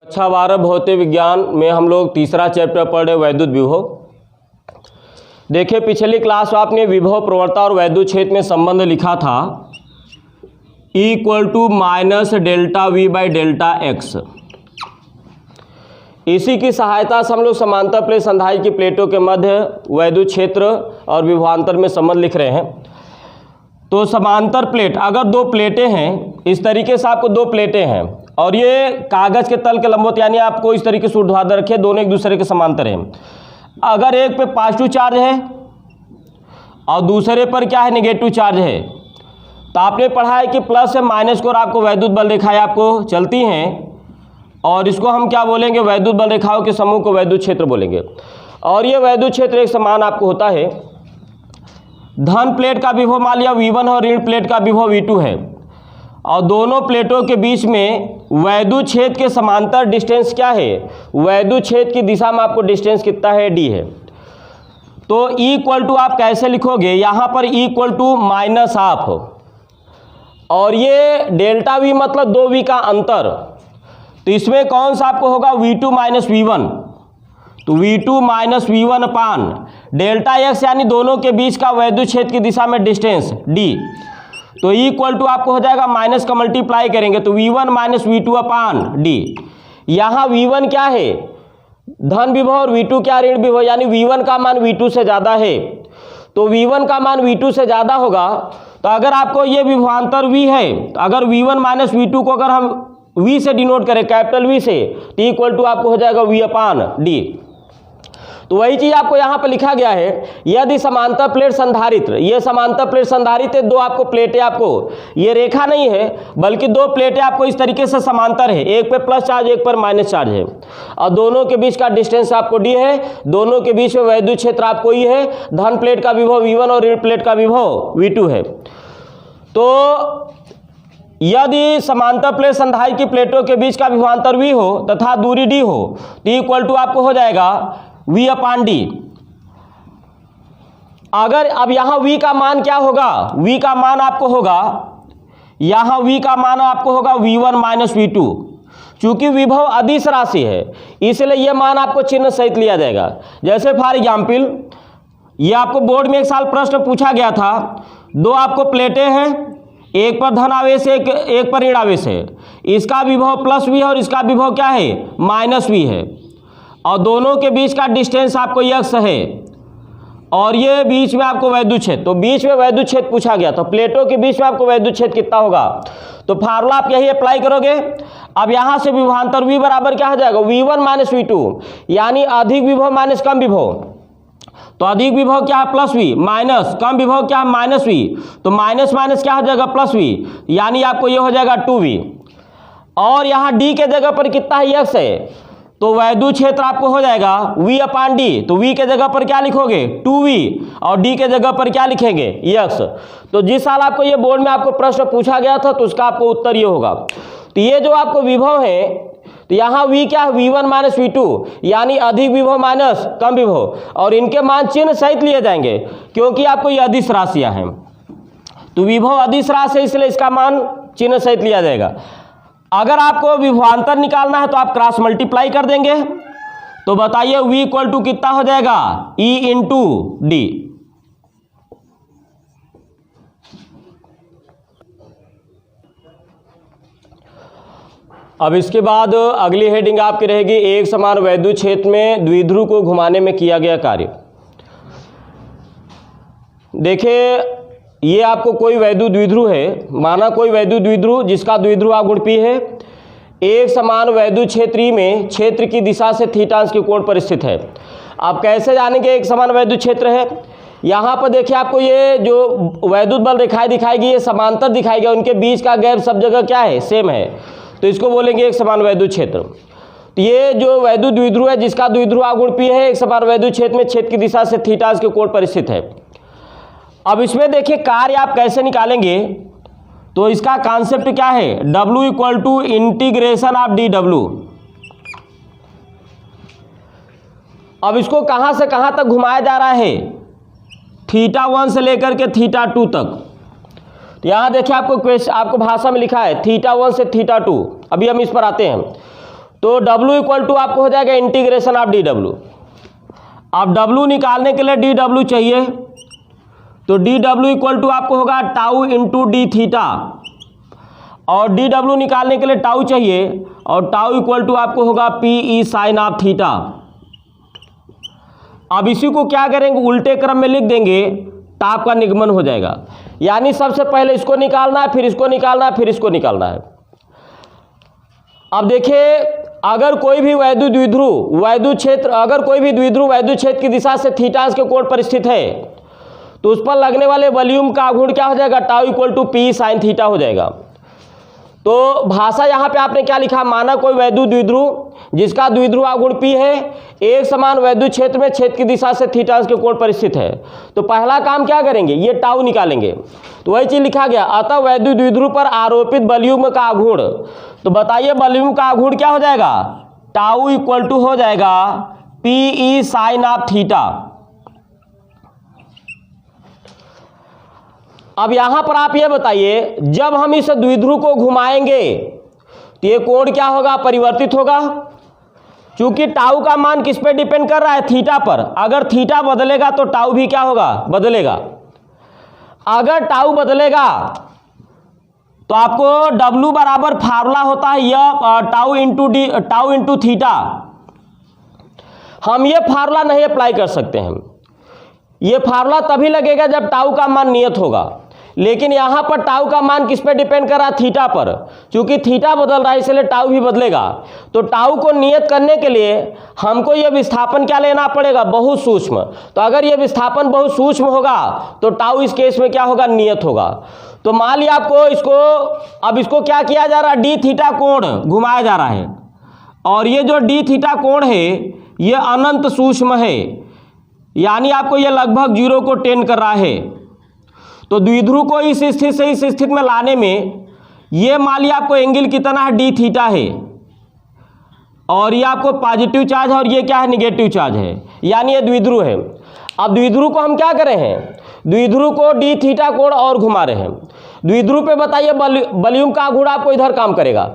कक्षा 12 भौतिक विज्ञान में हम लोग तीसरा चैप्टर पढ़ रहे वैद्युत विभव। देखिए पिछली क्लास में आपने विभव प्रवणता और वैद्युत क्षेत्र में संबंध लिखा था E - delta V by delta x। इसी की सहायता से हम लोग समांतर प्लेट संधारित्र की प्लेटों के मध्य वैद्युत क्षेत्र और विभवांतर में संबंध लिख रहे हैं। तो समांतर प्लेट, अगर दो प्लेटें हैं, इस तरीके से आपको दो प्लेटें हैं और ये कागज के तल के लंबवत, यानी आपको इस तरीके से ऊर्ध्वाधर रखे, दोनों एक दूसरे के समांतर हैं। अगर एक पे पॉजिटिव चार्ज है और दूसरे पर क्या है, नेगेटिव चार्ज है, तो आपने पढ़ा है कि प्लस से माइनस को और आपको वैद्युत बल रेखाएं आपको चलती हैं और इसको हम क्या बोलेंगे, वैद्युत बल रेखाओं के समूह को वैद्युत क्षेत्र बोलेंगे। और ये वैद्युत क्षेत्र एक समान आपको होता है। धन प्लेट का विभव मान लिया V1 और ऋण प्लेट का विभव V2 है और दोनों प्लेटों के बीच में वैद्युत क्षेत्र के समांतर डिस्टेंस क्या है, वैद्युत क्षेत्र की दिशा में आपको डिस्टेंस कितना है, d है। तो E आप कैसे लिखोगे, यहाँ पर E माइनस हाफ और ये डेल्टा V मतलब 2V का अंतर, तो इसमें कौन सा आपको होगा, V2 माइनस V1, तो V2 माइनस V1 अपान डेल्टा x, यानी दोनों के बीच का वैद्युत क्षेत्र की दिशा में डिस्टेंस d। तो E आपको हो जाएगा, माइनस का मल्टीप्लाई करेंगे तो V1 माइनस V2 अपान d। यहाँ V1 क्या है, धन विभव, और V2 क्या, ऋण विभव, यानी V1 का मान V2 से ज़्यादा है। तो V1 का मान V2 से ज़्यादा होगा, तो अगर आपको ये विभवांतर V है, तो अगर V1 माइनस V2 को अगर हम V से डिनोट करें, कैपिटल V से, तो आपको हो जाएगा V अपान d। तो वही चीज आपको यहाँ पर लिखा गया है, यदि समांतर प्लेट संधारित्र, ये समांतर प्लेट संधारित्र, दो आपको प्लेटें, आपको ये रेखा नहीं है बल्कि दो प्लेटें आपको इस तरीके से समांतर है, एक पे प्लस चार्ज एक पर माइनस चार्ज है और दोनों के बीच का डिस्टेंस आपको d है, दोनों के बीच में वैद्युत क्षेत्र आपको E है, धन प्लेट का विभव V1 और ऋण प्लेट का विभव V2 है। तो यदि समांतर प्लेट संधारित्र की प्लेटों के बीच का विभवांतर V हो तथा दूरी d हो, तो आपको हो जाएगा V अपान d। अगर अब यहाँ V का मान क्या होगा, V का मान आपको होगा, यहाँ V का मान आपको होगा V1 माइनस V2। चूंकि विभव अदिश राशि है इसलिए यह मान आपको चिन्ह सहित लिया जाएगा। जैसे फॉर एग्जाम्पल, ये आपको बोर्ड में एक साल प्रश्न पूछा गया था, दो आपको प्लेटें हैं, एक पर धन आवेश है, एक पर ऋण आवेश है, इसका विभव प्लस V है और इसका विभव क्या है, माइनस V है, और दोनों के बीच का डिस्टेंस आपको x है और ये बीच में आपको वैद्युत क्षेत्र, तो बीच में वैद्युत क्षेत्र पूछा गया, तो प्लेटों के बीच में आपको वैद्युत क्षेत्र कितना होगा, तो फार्मूला आप यही अप्लाई करोगे। अब यहाँ से विभवांतर V बराबर क्या हो जाएगा, V1 माइनस V2, यानी अधिक विभव माइनस कम विभव, तो अधिक विभव क्या है, प्लस V, माइनस कम विभव क्या है, माइनस V, तो माइनस माइनस क्या हो जाएगा, प्लस V, यानी आपको ये हो जाएगा 2V। और यहाँ D के जगह पर कितना है, x है, तो वैद्युत क्षेत्र आपको हो जाएगा V अपान d। तो V के जगह पर क्या लिखोगे, 2V, और D के जगह पर क्या लिखेंगे, x। तो जिस साल आपको ये बोर्ड में आपको प्रश्न पूछा गया था तो उसका आपको उत्तर ये होगा। तो ये जो आपको विभव है, तो यहाँ V क्या है, V1 माइनस V2, यानी अधिक विभव माइनस कम विभव, और इनके मान चिन्ह सहित लिए जाएंगे क्योंकि आपको ये अदिश राशियाँ हैं। तो विभव अदिश राशि है इसलिए इसका मान चिन्ह सहित लिया जाएगा। अगर आपको विभवांतर निकालना है तो आप क्रॉस मल्टीप्लाई कर देंगे, तो बताइए V कितना हो जाएगा, E इंटू D। अब इसके बाद अगली हेडिंग आपकी रहेगी, एक समान वैद्युत क्षेत्र में द्विध्रुव को घुमाने में किया गया कार्य। देखिए ये आपको कोई वैद्युत द्विध्रुव है, माना कोई वैद्युत द्विध्रुव जिसका द्विध्रुव आगुण P है, एक समान वैद्युत क्षेत्र में क्षेत्र की दिशा से थीटा अंश के कोण पर स्थित है। आप कैसे जानेंगे एक समान वैद्युत क्षेत्र है, यहाँ पर देखिए आपको ये जो वैद्युत बल रेखाएं दिखाई गई, ये समांतर दिखाई गई, उनके बीच का गैप सब जगह क्या है, सेम है, तो इसको बोलेंगे एक समान वैद्युत क्षेत्र। तो ये जो वैद्युत द्विध्रुव है जिसका द्विध्रुव आगुण P है, एक समान वैद्युत क्षेत्र में क्षेत्र की दिशा से थीटा अंश के कोण पर स्थित है। अब इसमें देखिए कार्य आप कैसे निकालेंगे, तो इसका कॉन्सेप्ट क्या है, W equal to integration of dW। अब इसको कहां से कहां तक घुमाया जा रहा है, θ1 से लेकर के θ2 तक। तो यहां देखिए आपको भाषा में लिखा है θ1 से θ2, अभी हम इस पर आते हैं। तो W इक्वल टू आपको हो जाएगा इंटीग्रेशन ऑफ डी डब्ल्यू। अब W निकालने के लिए डी डब्ल्यू चाहिए, तो डी डब्ल्यू इक्वल टू आपको होगा टाउ इंटू डी थीटा, और डी डब्ल्यू निकालने के लिए टाउ चाहिए, और टाउ इक्वल टू आपको होगा P E sine of theta. अब इसी को क्या करेंगे, उल्टे क्रम में लिख देंगे, ताप का निगमन हो जाएगा। यानी सबसे पहले इसको निकालना है, फिर इसको निकालना है, फिर इसको निकालना है। अब देखिए, अगर कोई भी वैद्युत द्विध्रुव वैद्युत क्षेत्र, अगर कोई भी द्विध्रुव वैद्युत क्षेत्र की दिशा से थीटांश के कोण पर स्थित है, तो उस पर लगने वाले वॉल्यूम का आघूर्ण क्या हो जाएगा, tau equal to P sine theta हो जाएगा। तो भाषा यहाँ पे आपने क्या लिखा, माना कोई वैद्युत द्विध्रुव जिसका द्विध्रुव आघूर्ण P है, एक समान वैद्युत क्षेत्र में क्षेत्र की दिशा से थीटांश के कोण पर स्थित है। तो पहला काम क्या करेंगे, ये टाउ निकालेंगे। तो वही चीज लिखा गया, अतः वैद्युत द्विध्रुव पर आरोपित वॉल्यूम का आघूर्ण। तो बताइए वॉल्यूम का आघूर्ण क्या हो जाएगा, टाउ इक्वल टू हो जाएगा P E sine of theta. अब यहां पर आप ये बताइए, जब हम इस द्विध्रुव को घुमाएंगे तो ये कोण क्या होगा, परिवर्तित होगा। क्योंकि टाउ का मान किस पे डिपेंड कर रहा है, थीटा पर। अगर थीटा बदलेगा तो टाउ भी क्या होगा, बदलेगा। अगर टाउ बदलेगा तो आपको W बराबर फार्मूला होता है यह टाउ इंटू थीटा। हम ये फार्मूला नहीं अप्लाई कर सकते हैं, ये फार्मूला तभी लगेगा जब टाउ का मान नियत होगा। लेकिन यहां पर टाउ का मान किस पे डिपेंड कर रहा है, थीटा पर। क्योंकि थीटा बदल रहा है इसलिए टाउ भी बदलेगा। तो टाउ को नियत करने के लिए हमको यह विस्थापन क्या लेना पड़ेगा, बहुत सूक्ष्म। तो अगर यह विस्थापन बहुत सूक्ष्म होगा तो टाउ इस केस में क्या होगा, नियत होगा। तो मान लिया आपको इसको, अब इसको क्या किया जा रहा है, डी थीटा कोण घुमाया जा रहा है, और ये जो डी थीटा कोण है ये अनंत सूक्ष्म है, यानी आपको ये लगभग 0 को टेंड कर रहा है। तो द्विध्रुव को इस स्थिति से इस स्थिति में लाने में ये मान लिया आपको एंगल कितना है, डी थीटा है, और ये आपको पॉजिटिव चार्ज है, और ये क्या है, निगेटिव चार्ज है, यानी ये द्विध्रुव है। अब द्विध्रुव को हम क्या कर रहे हैं, द्विध्रुव को डी थीटा कोण और घुमा रहे हैं। द्विध्रुव पे बताइए वॉल्यूम का आघूर्ण आपको इधर काम करेगा,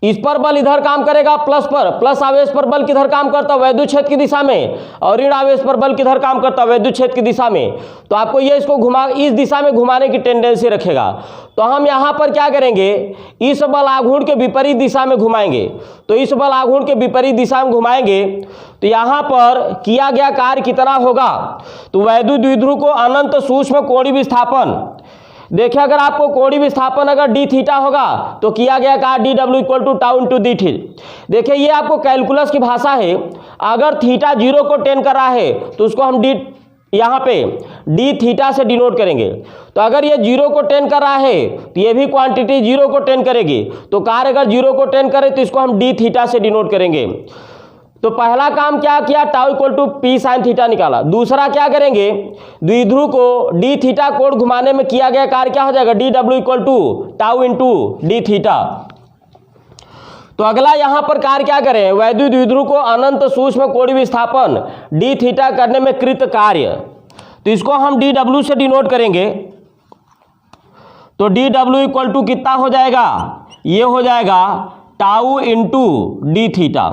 इस पर बल इधर काम करेगा, प्लस आवेश पर बल किधर काम करता है, वैद्युत क्षेत्र की दिशा में, और ऋण आवेश पर बल किधर काम करता है, वैद्युत क्षेत्र की दिशा में। तो आपको ये इसको इस दिशा में घुमाने की टेंडेंसी रखेगा। तो हम यहाँ पर क्या करेंगे, इस बल आघूर्ण के विपरीत दिशा में घुमाएंगे। तो इस बल आघूर्ण के विपरीत दिशा में घुमाएंगे तो यहाँ पर किया गया कार्य कितना होगा, तो वैद्युत द्विध्रुव को अनंत सूक्ष्म कोणीय विस्थापन, देखिए अगर आपको कोणीय विस्थापन अगर डी थीटा होगा तो किया गया कार्य D W equal to tau into D theta. देखिए ये आपको कैलकुलस की भाषा है, अगर थीटा 0 को टेंड कर रहा है तो उसको हम डी यहाँ पे डी थीटा से डिनोट करेंगे। तो अगर ये 0 को टेंड कर रहा है तो ये भी क्वांटिटी 0 को टेंड करेगी। तो कार्य अगर 0 को टेंड करे तो इसको हम डी थीटा से डिनोट करेंगे। तो पहला काम क्या किया, tau equal to P sine theta निकाला। दूसरा क्या करेंगे, द्विध्रुव को डी थीटा कोण घुमाने में किया गया कार्य क्या हो जाएगा, D W equal to tau into D theta. तो अगला यहां पर कार्य क्या करें, वैद्युत द्विध्रुव को अनंत सूक्ष्म कोणीय विस्थापन डी थीटा करने में कृत कार्य, तो इसको हम डी डब्ल्यू से डिनोट करेंगे। तो डी डब्ल्यू इक्वल टू कितना हो जाएगा, ये हो जाएगा टाउ इंटू डी थीटा।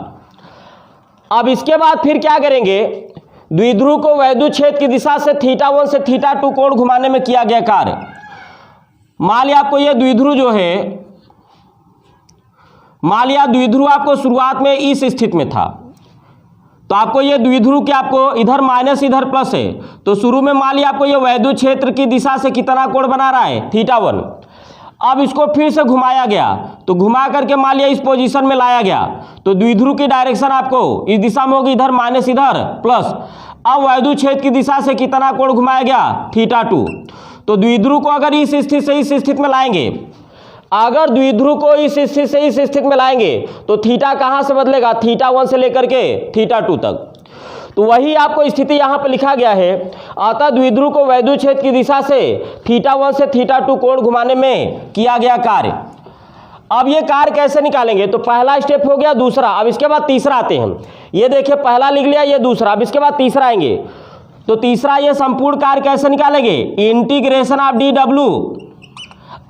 अब इसके बाद फिर क्या करेंगे, द्विध्रुव को वैद्युत क्षेत्र की दिशा से θ1 से θ2 कोण घुमाने में किया गया कार्य। मान लिया आपको ये द्विध्रुव जो है, मान लिया द्विध्रुव आपको शुरुआत में इस स्थिति में था, तो आपको ये द्विध्रुव के आपको इधर माइनस इधर प्लस है। तो शुरू में मान लिया आपको ये वैद्युत क्षेत्र की दिशा से कितना कोण बना रहा है, θ1। अब इसको फिर से घुमाया गया, तो घुमा करके मान लिया इस पोजीशन में लाया गया, तो द्विध्रुव की डायरेक्शन आपको इस दिशा में होगी, इधर माइनस इधर प्लस। अब वैद्युत क्षेत्र की दिशा से कितना कोण घुमाया गया, θ2। तो द्विध्रुव को अगर इस स्थिति से इस स्थिति में लाएंगे, अगर द्विध्रुव को इस स्थिति से इस स्थिति में लाएंगे तो थीटा कहां से बदलेगा, θ1 से लेकर के θ2 तक। तो वही आपको स्थिति यहां पर लिखा गया है, अतः द्विध्रुव को वैद्युत क्षेत्र की दिशा से θ1 से θ2 कोण घुमाने में किया गया कार्य। अब ये कार्य कैसे निकालेंगे, तो पहला स्टेप हो गया, दूसरा, अब इसके बाद तीसरा आते हैं। ये देखिए पहला लिख लिया, ये दूसरा, अब इसके बाद तीसरा आएंगे। तो तीसरा ये संपूर्ण कार्य कैसे निकालेंगे, इंटीग्रेशन ऑफ डी डब्ल्यू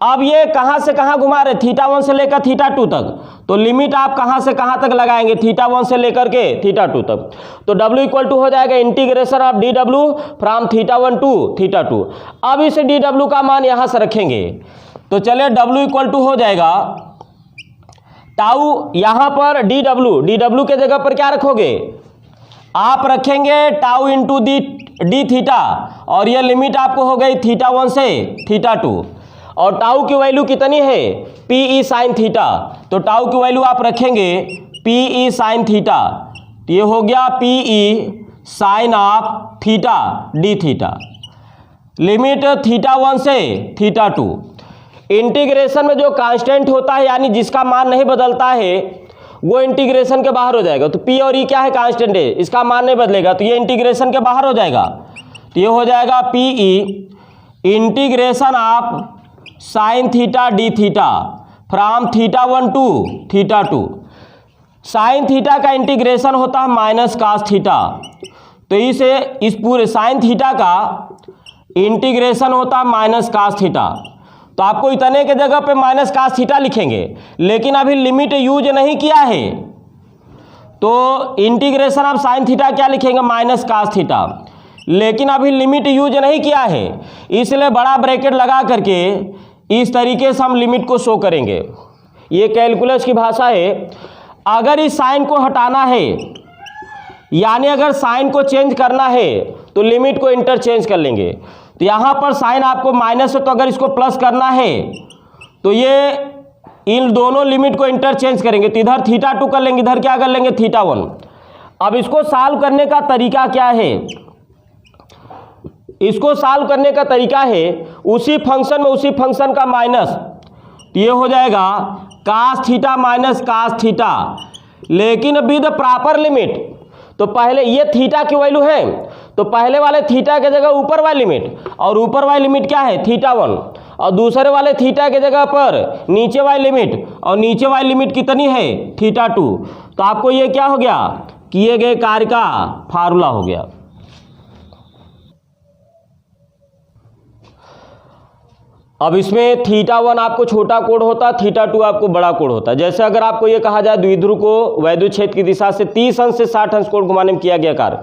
अब ये कहाँ से कहाँ घुमा रहे, θ1 से लेकर θ2 तक, तो लिमिट आप कहाँ से कहाँ तक लगाएंगे, θ1 से लेकर के θ2 तक। तो W इक्वल टू हो जाएगा integration of dW from θ1 to θ2। अब इस dW का मान यहाँ से रखेंगे, तो चलिए W इक्वल टू हो जाएगा टाउ, यहाँ पर dW के जगह पर क्या रखोगे, आप रखेंगे टाउ इंटू डी थीटा, और ये लिमिट आपको हो गई θ1 से θ2, और टाउ की वैल्यू कितनी है, PE साइन थीटा, तो टाउ की वैल्यू आप रखेंगे PE साइन थीटा, तो ये हो गया PE sine of theta d theta, limit θ1 से θ2। इंटीग्रेशन में जो कांस्टेंट होता है यानी जिसका मान नहीं बदलता है वो इंटीग्रेशन के बाहर हो जाएगा। तो P और E क्या है, कांस्टेंट है, इसका मान नहीं बदलेगा, तो ये इंटीग्रेशन के बाहर हो जाएगा। तो ये हो जाएगा PE integration of sine theta d theta from θ1 to θ2। Sine theta का इंटीग्रेशन होता है माइनस कास थीटा, तो इस पूरे साइन थीटा का इंटीग्रेशन होता है माइनस कास थीटा, तो आपको इतने के जगह पे माइनस कास थीटा लिखेंगे, लेकिन अभी लिमिट यूज नहीं किया है, तो इंटीग्रेशन ऑफ साइन थीटा क्या लिखेंगे, माइनस कास थीटा, लेकिन अभी लिमिट यूज नहीं किया है, इसलिए बड़ा ब्रैकेट लगा करके इस तरीके से हम लिमिट को शो करेंगे। ये कैलकुलस की भाषा है। अगर इस साइन को हटाना है यानी अगर साइन को चेंज करना है तो लिमिट को इंटरचेंज कर लेंगे। तो यहाँ पर साइन आपको माइनस है, तो अगर इसको प्लस करना है तो ये इन दोनों लिमिट को इंटरचेंज करेंगे, तो इधर θ2 कर लेंगे, इधर क्या कर लेंगे θ1। अब इसको सॉल्व करने का तरीका क्या है, इसको सॉल्व करने का तरीका है उसी फंक्शन में उसी फंक्शन का माइनस, तो ये हो जाएगा cos theta minus cos theta, लेकिन विद प्रॉपर लिमिट। तो पहले ये थीटा की वैल्यू है, तो पहले वाले थीटा के जगह ऊपर वाली लिमिट, और ऊपर वाली लिमिट क्या है θ1, और दूसरे वाले थीटा के जगह पर नीचे वाली लिमिट, और नीचे वाली लिमिट कितनी है θ2। तो आपको ये क्या हो गया, किए गए कार्य का फार्मूला हो गया। अब इसमें θ1 आपको छोटा कोण होता है, θ2 आपको बड़ा कोण होता है। जैसे अगर आपको ये कहा जाए द्विध्रुव को वैद्युत क्षेत्र की दिशा से 30 अंश से 60 अंश कोण घुमाने में किया गया कार्य,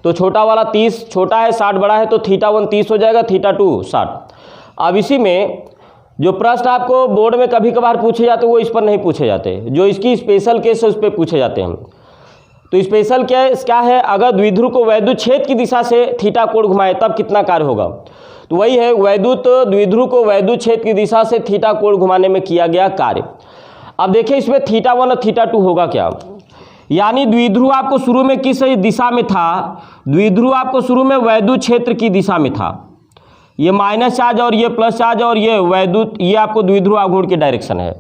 तो छोटा वाला 30 छोटा है 60 बड़ा है, तो θ1 30 हो जाएगा, θ2 60। अब इसी में जो प्रश्न आपको बोर्ड में कभी कभार पूछे जाते वो इस पर नहीं पूछे जाते, जो इसकी स्पेशल केस है उस पर पूछे जाते हैं। तो स्पेशल केस क्या है, अगर द्विध्रुव को वैद्युत क्षेत्र की दिशा से थीटा कोण घुमाए तब कितना कार्य होगा, तो वही है वैद्युत द्विध्रुव को वैद्युत क्षेत्र की दिशा से थीटा कोण घुमाने में किया गया कार्य। अब देखिए इसमें θ1 और θ2 होगा क्या, यानी द्विध्रुव आपको शुरू में किस दिशा में था, द्विध्रुव आपको शुरू में वैद्युत क्षेत्र की दिशा में था, ये माइनस चार्ज और ये प्लस चार्ज और ये वैद्युत, ये आपको द्विध्रुव आघूर्ण की डायरेक्शन है।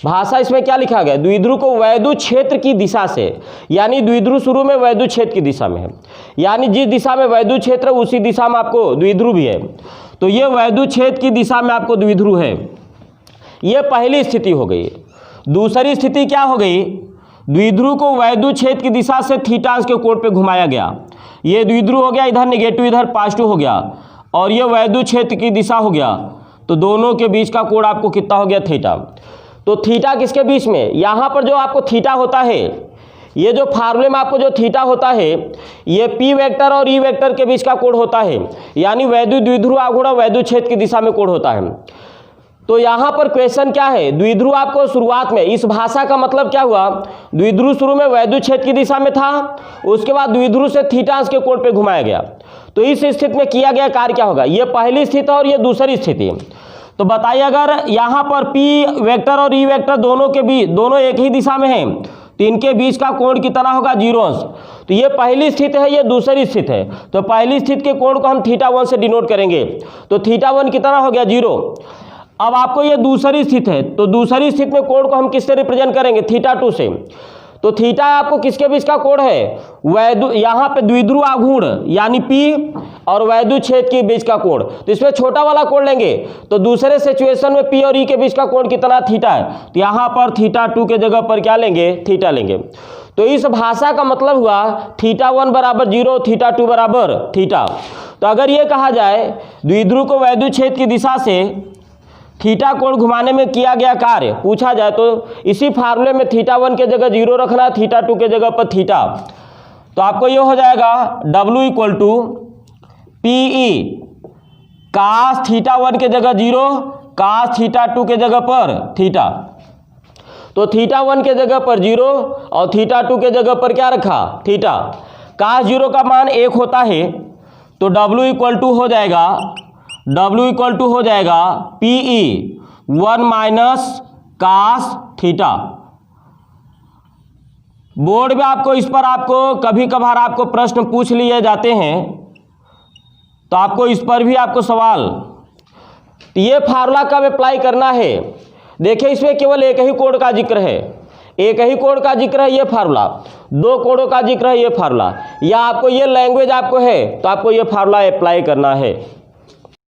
भाषा इसमें क्या लिखा गया, द्विध्रुव को वैद्युत क्षेत्र की दिशा से, यानी द्विध्रुव शुरू में वैद्युत क्षेत्र की दिशा में है, यानी जिस दिशा में वैद्युत क्षेत्र है उसी दिशा में आपको द्विध्रुव भी है, तो ये वैद्युत क्षेत्र की दिशा में आपको द्विध्रुव है। ये पहली स्थिति हो गई। दूसरी स्थिति क्या हो गई, द्विध्रुव को वैद्युत क्षेत्र की दिशा से थीटांश के कोण पे घुमाया गया, ये द्विध्रुव हो गया, इधर नेगेटिव इधर पॉजिटिव हो गया, और ये वैद्युत क्षेत्र की दिशा हो गया, तो दोनों के बीच का कोण आपको कितना हो गया, थीटा। तो थीटा किसके बीच में, यहाँ पर जो आपको थीटा होता है, ये जो फार्मूले में आपको जो थीटा होता है ये पी वेक्टर और ई वेक्टर के बीच का कोण होता है, यानी वैद्युत द्विध्रुव आघूर्ण वैद्युत क्षेत्र की दिशा में कोण होता है। तो यहाँ पर क्वेश्चन क्या है, द्विध्रुव आपको शुरुआत में, इस भाषा का मतलब क्या हुआ, द्विध्रुव शुरू में वैद्युत क्षेत्र की दिशा में था, उसके बाद द्विध्रुव से थीटांश के कोण पे घुमाया गया, तो इस स्थिति में किया गया कार्य क्या होगा, ये पहली स्थिति और ये दूसरी स्थिति। तो बताइए अगर यहाँ पर पी वेक्टर और ई वेक्टर दोनों के बीच, दोनों एक ही दिशा में हैं, तो इनके बीच का कोण कितना होगा, 0 अंश। तो ये पहली स्थिति है, ये दूसरी स्थिति है, तो पहली स्थिति के कोण को हम θ1 से डिनोट करेंगे, तो θ1 कितना हो गया, 0। अब आपको ये दूसरी स्थिति है, तो दूसरी स्थिति में कोण को हम किससे रिप्रेजेंट करेंगे, θ2 से। तो थीटा आपको किसके बीच का कोण है, यहाँ पे द्विध्रुव आघूर्ण यानी P और वैद्युत क्षेत्र के बीच का कोण, तो इसमें छोटा वाला कोण लेंगे, तो दूसरे सिचुएशन में P और E के बीच का कोण कितना, थीटा है, तो यहाँ पर θ2 के जगह पर क्या लेंगे, थीटा लेंगे। तो इस भाषा का मतलब हुआ θ1 बराबर 0, θ2 बराबर थीटा। तो अगर ये कहा जाए द्विध्रुव को वैद्युत क्षेत्र की दिशा से थीटा कोण घुमाने में किया गया कार्य पूछा जाए तो इसी फार्मूले में θ1 के जगह 0 रखना, θ2 के जगह पर थीटा। तो आपको ये हो जाएगा W = PE cos θ1 के जगह 0, cos θ2 के जगह पर थीटा। तो θ1 के जगह पर 0 और θ2 के जगह पर क्या रखा, थीटा। cos 0 का मान 1 होता है तो W हो जाएगा PE 1 - cos थीटा। बोर्ड में आपको इस पर कभी कभार आपको प्रश्न पूछ लिए जाते हैं, तो आपको इस पर भी आपको सवाल। ये फार्मूला कब अप्लाई करना है, देखिए इसमें केवल एक ही कोण का जिक्र है, एक ही कोण का जिक्र है ये फार्मूला, दो कोणों का जिक्र है ये फार्मूला, या आपको ये लैंग्वेज आपको है तो आपको ये फार्मूला अप्लाई करना है।